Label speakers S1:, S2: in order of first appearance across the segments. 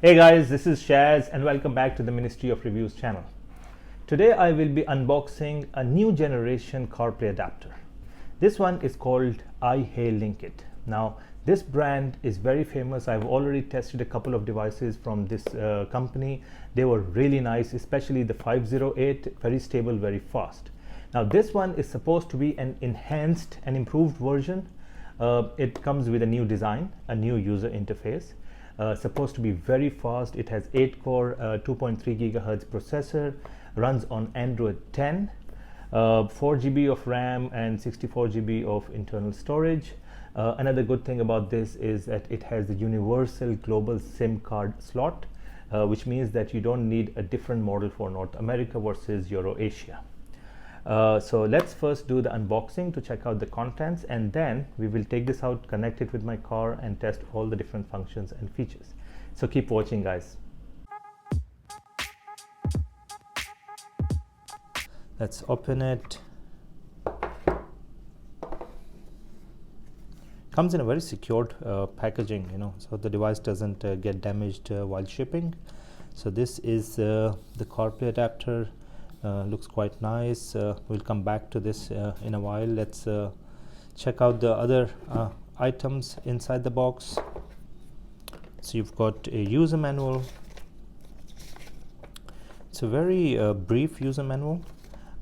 S1: Hey guys, this is Shaz and welcome back to the Ministry of Reviews channel. Today I will be unboxing a new generation CarPlay adapter. This one is called iHeylinkit. Now this brand is very famous. I've already tested a couple of devices from this company. They were really nice, especially the 508, very stable, very fast. Now this one is supposed to be an enhanced and improved version. It comes with a new design, a new user interface. Supposed to be very fast. It has 8-core 2.3 gigahertz processor, runs on Android 10, 4 GB of RAM and 64 GB of internal storage. Another good thing about this is that it has the universal global SIM card slot, which means that you don't need a different model for North America versus Euro-Asia. So let's first do the unboxing to check out the contents, and then we will take this out, connect it with my car and test all the different functions and features. So keep watching, guys. Let's open it. Comes in a very secured packaging, so the device doesn't get damaged while shipping. So this is the CarPlay adapter. Looks quite nice. We'll come back to this in a while. Let's check out the other items inside the box. So you've got a user manual. It's a very brief user manual,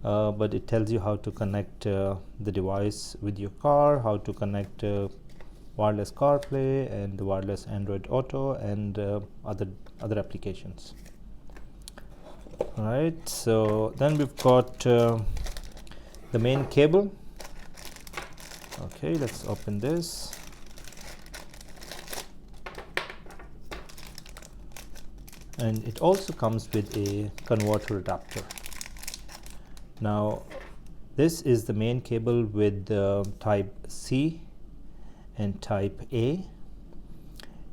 S1: but it tells you how to connect the device with your car, how to connect wireless CarPlay and wireless androidauto and other applications. Alright, so then we've got the main cable. Okay, let's open this. And it also comes with a converter adapter. Now this is the main cable with type C and type A,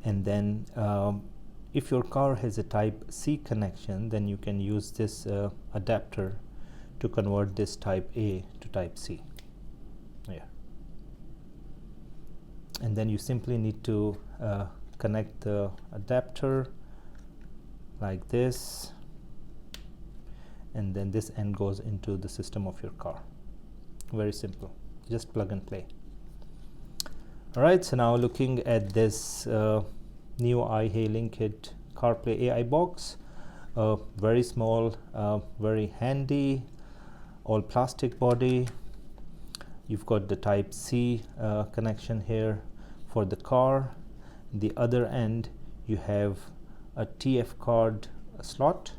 S1: and then if your car has a type C connection, then you can use this adapter to convert this type A to type C. Yeah. And then you simply need to connect the adapter like this, and then this end goes into the system of your car. Very simple, just plug and play. Alright, so now looking at this new iHeylinkit CarPlay AI Box. Very small, very handy, all plastic body. You've got the type C connection here for the car. The other end you have a TF card slot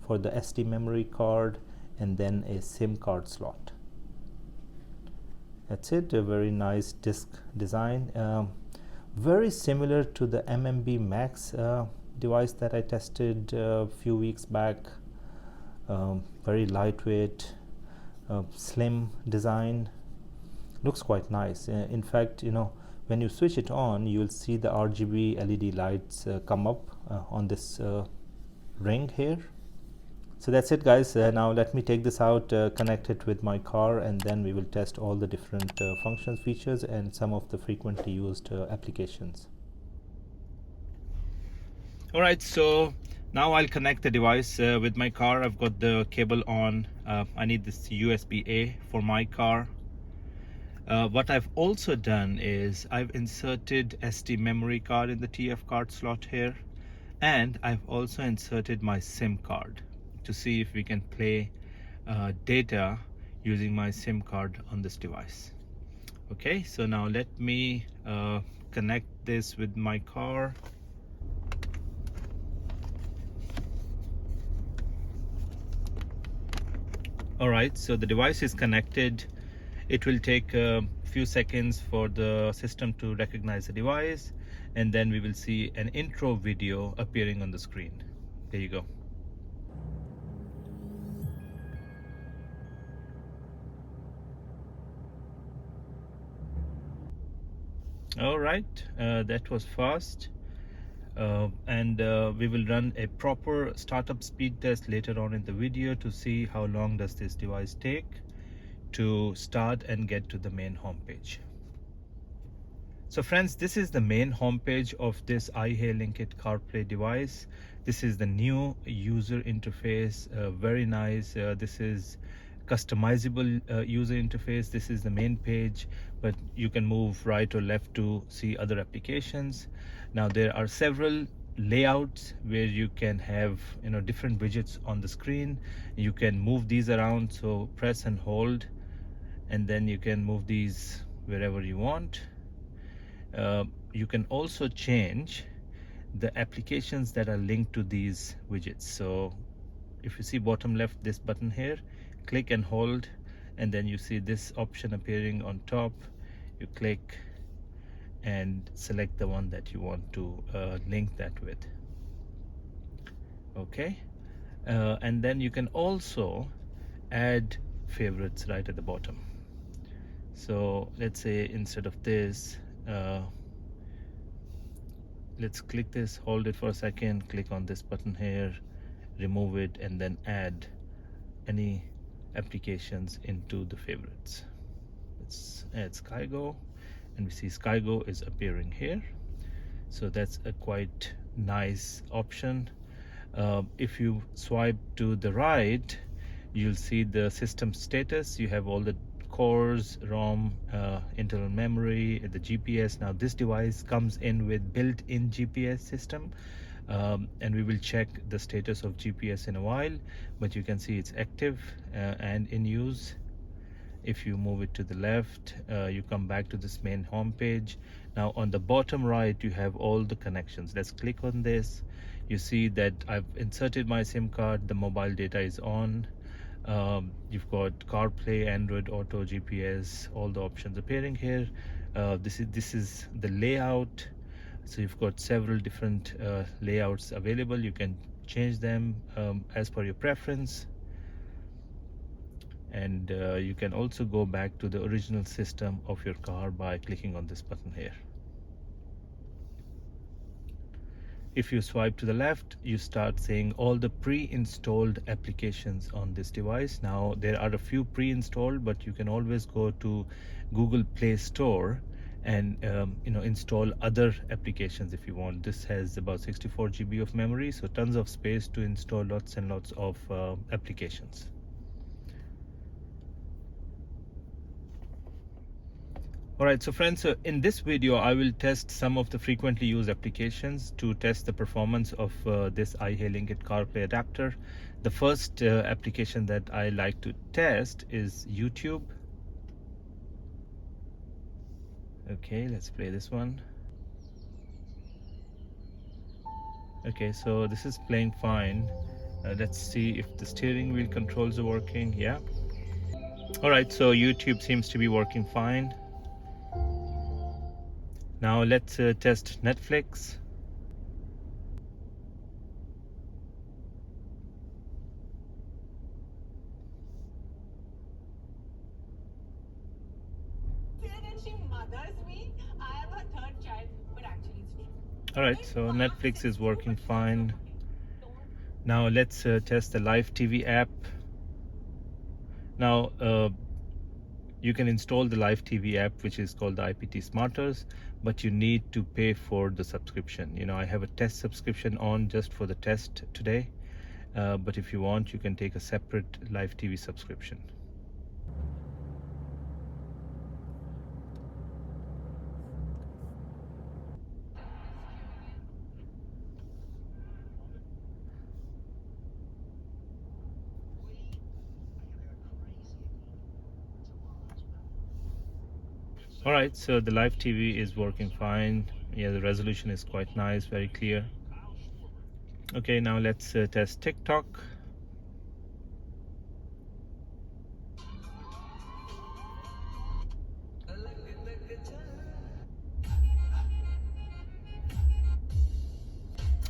S1: for the SD memory card, and then a SIM card slot. That's it. A very nice disc design. Very similar to the MMB Max device that I tested a few weeks back. Very lightweight, slim design. Looks quite nice. In fact, when you switch it on, you'll see the RGB LED lights come up on this ring here. So that's it, guys. Now let me take this out, connect it with my car, and then we will test all the different functions, features, and some of the frequently used applications. Alright, so now I'll connect the device with my car. I've got the cable on. I need this USB-A for my car. What I've also done is I've inserted SD memory card in the TF card slot here, and I've also inserted my SIM card to see if we can play data using my SIM card on this device. Okay, so now let me connect this with my car. Alright, so the device is connected. It will take a few seconds for the system to recognize the device, and then we will see an intro video appearing on the screen. There you go. All right, that was fast. And we will run a proper startup speed test later on in the video to see how long does this device take to start and get to the main home page. So friends, this is the main homepage of this iHeylinkit CarPlay device. This is the new user interface, very nice. This is customizable user interface. This is the main page, but you can move right or left to see other applications. Now there are several layouts where you can have different widgets on the screen. You can move these around, so press and hold, and then you can move these wherever you want. You can also change the applications that are linked to these widgets. So if you see bottom left, this button here, click and hold, and then you see this option appearing on top. You click and select the one that you want to link that with. Okay, and then you can also add favorites right at the bottom. So let's say instead of this, let's click this, hold it for a second, click on this button here, remove it, and then add any applications into the favorites. Let's add SkyGo, and we see SkyGo is appearing here. So that's a quite nice option. If you swipe to the right, you'll see the system status. You have all the cores, ROM, internal memory, the GPS. Now this device comes in with built-in GPS system, and we will check the status of GPS in a while, but you can see it's active and in use. If you move it to the left, you come back to this main home page. Now on the bottom right, you have all the connections. Let's click on this. You see that I've inserted my SIM card, the mobile data is on. You've got CarPlay, Android Auto, GPS, all the options appearing here. This is the layout. So you've got several different layouts available. You can change them as per your preference, and you can also go back to the original system of your car by clicking on this button here. If you swipe to the left, you start seeing all the pre-installed applications on this device. Now there are a few pre-installed, but you can always go to Google Play Store and install other applications if you want. This has about 64 GB of memory, so tons of space to install lots and lots of applications. Alright, so friends, so in this video I will test some of the frequently used applications to test the performance of this iHeylinkit CarPlay adapter. The first application that I like to test is YouTube. Okay, let's play this one. Okay, so this is playing fine. Let's see if the steering wheel controls are working. Yeah. Alright, so YouTube seems to be working fine. Now let's test Netflix. Alright, so Netflix is working fine. Now let's test the Live TV app. Now you can install the Live TV app, which is called the IPT Smarters, but you need to pay for the subscription. I have a test subscription on just for the test today, but if you want, you can take a separate Live TV subscription. Alright, so the Live TV is working fine. Yeah, the resolution is quite nice, very clear. Okay, now let's test TikTok.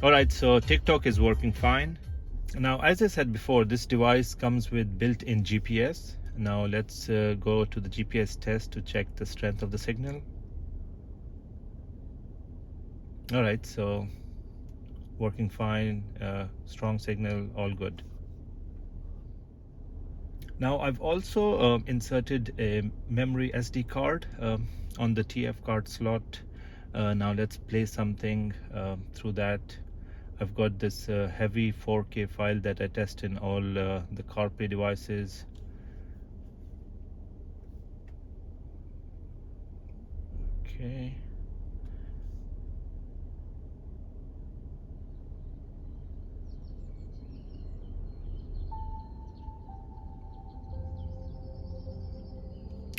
S1: Alright, so TikTok is working fine. Now, as I said before, this device comes with built-in GPS. Now let's go to the GPS test to check the strength of the signal. Alright, so working fine, strong signal, all good. Now I've also inserted a memory SD card on the TF card slot. Now let's play something through that. I've got this heavy 4K file that I test in all the CarPlay devices. Okay.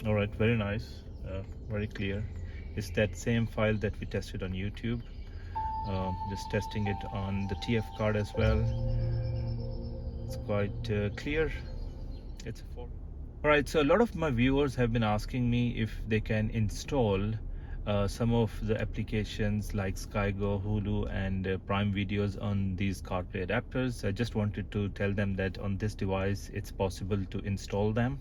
S1: All right, very nice, very clear. It's that same file that we tested on YouTube. Just testing it on the TF card as well. It's quite clear. It's a 4. All right, so a lot of my viewers have been asking me if they can install some of the applications like SkyGo, Hulu, and Prime Videos on these CarPlay adapters. I just wanted to tell them that on this device, it's possible to install them.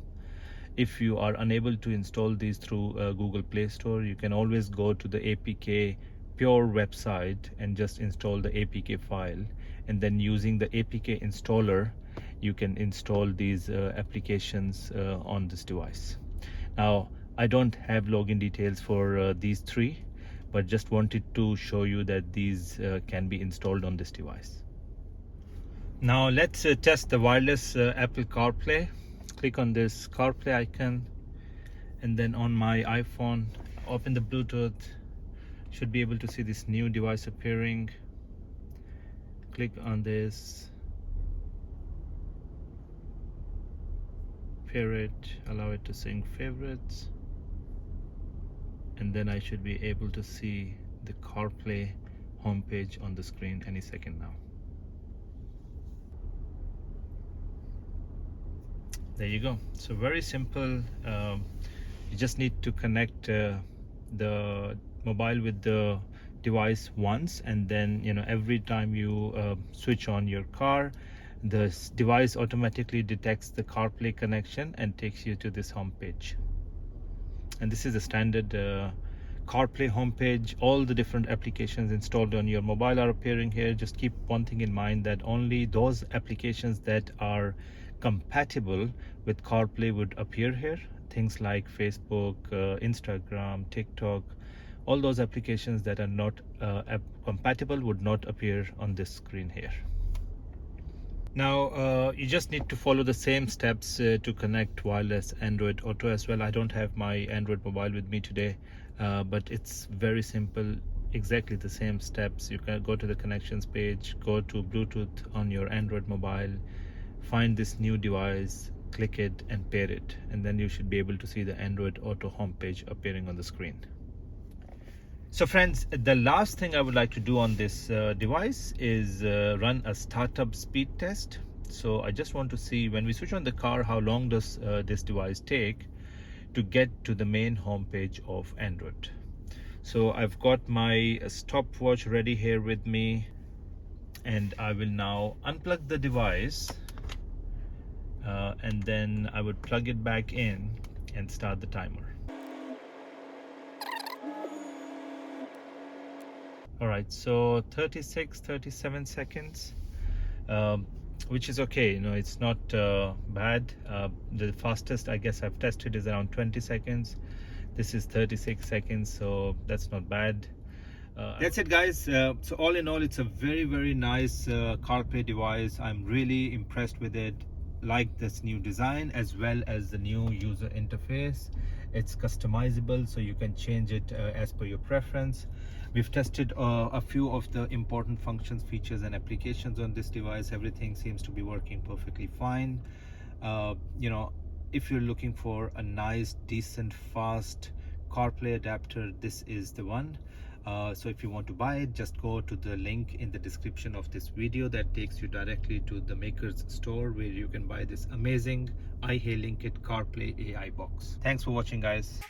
S1: If you are unable to install these through Google Play Store, you can always go to the APK Pure website and just install the APK file, and then using the APK installer you can install these applications on this device. Now I don't have login details for these three, but just wanted to show you that these can be installed on this device. Now let's test the wireless Apple CarPlay. Click on this CarPlay icon, and then on my iPhone open the Bluetooth. Should be able to see this new device appearing. Click on this, pair it, allow it to sync favorites, and then I should be able to see the CarPlay homepage on the screen any second now. There you go. So very simple. You just need to connect the mobile with the device once, and then every time you switch on your car, the device automatically detects the CarPlay connection and takes you to this homepage. And this is a standard CarPlay homepage. All the different applications installed on your mobile are appearing here. Just keep one thing in mind, that only those applications that are compatible with CarPlay would appear here. Things like Facebook, Instagram, TikTok, all those applications that are not compatible would not appear on this screen here. Now you just need to follow the same steps to connect wireless Android Auto as well. I don't have my Android mobile with me today, but it's very simple, exactly the same steps. You can go to the connections page, go to Bluetooth on your Android mobile, find this new device, click it and pair it, and then you should be able to see the Android Auto homepage appearing on the screen. So friends, the last thing I would like to do on this device is run a startup speed test. So I just want to see, when we switch on the car, how long does this device take to get to the main homepage of Android. So I've got my stopwatch ready here with me, and I will now unplug the device and then I would plug it back in and start the timer. All right, so 37 seconds, which is okay. It's not bad. The fastest I guess I've tested is around 20 seconds. This is 36 seconds, so that's not bad. That's it, guys. So all in all, it's a very nice CarPlay device. I'm really impressed with it. Like this new design as well as the new user interface. It's customizable, so you can change it as per your preference. We've tested a few of the important functions, features and applications on this device. Everything seems to be working perfectly fine. If you're looking for a nice, decent, fast CarPlay adapter, this is the one. So if you want to buy it, just go to the link in the description of this video that takes you directly to the maker's store, where you can buy this amazing iHeylinkit CarPlay AI box. Thanks for watching, guys.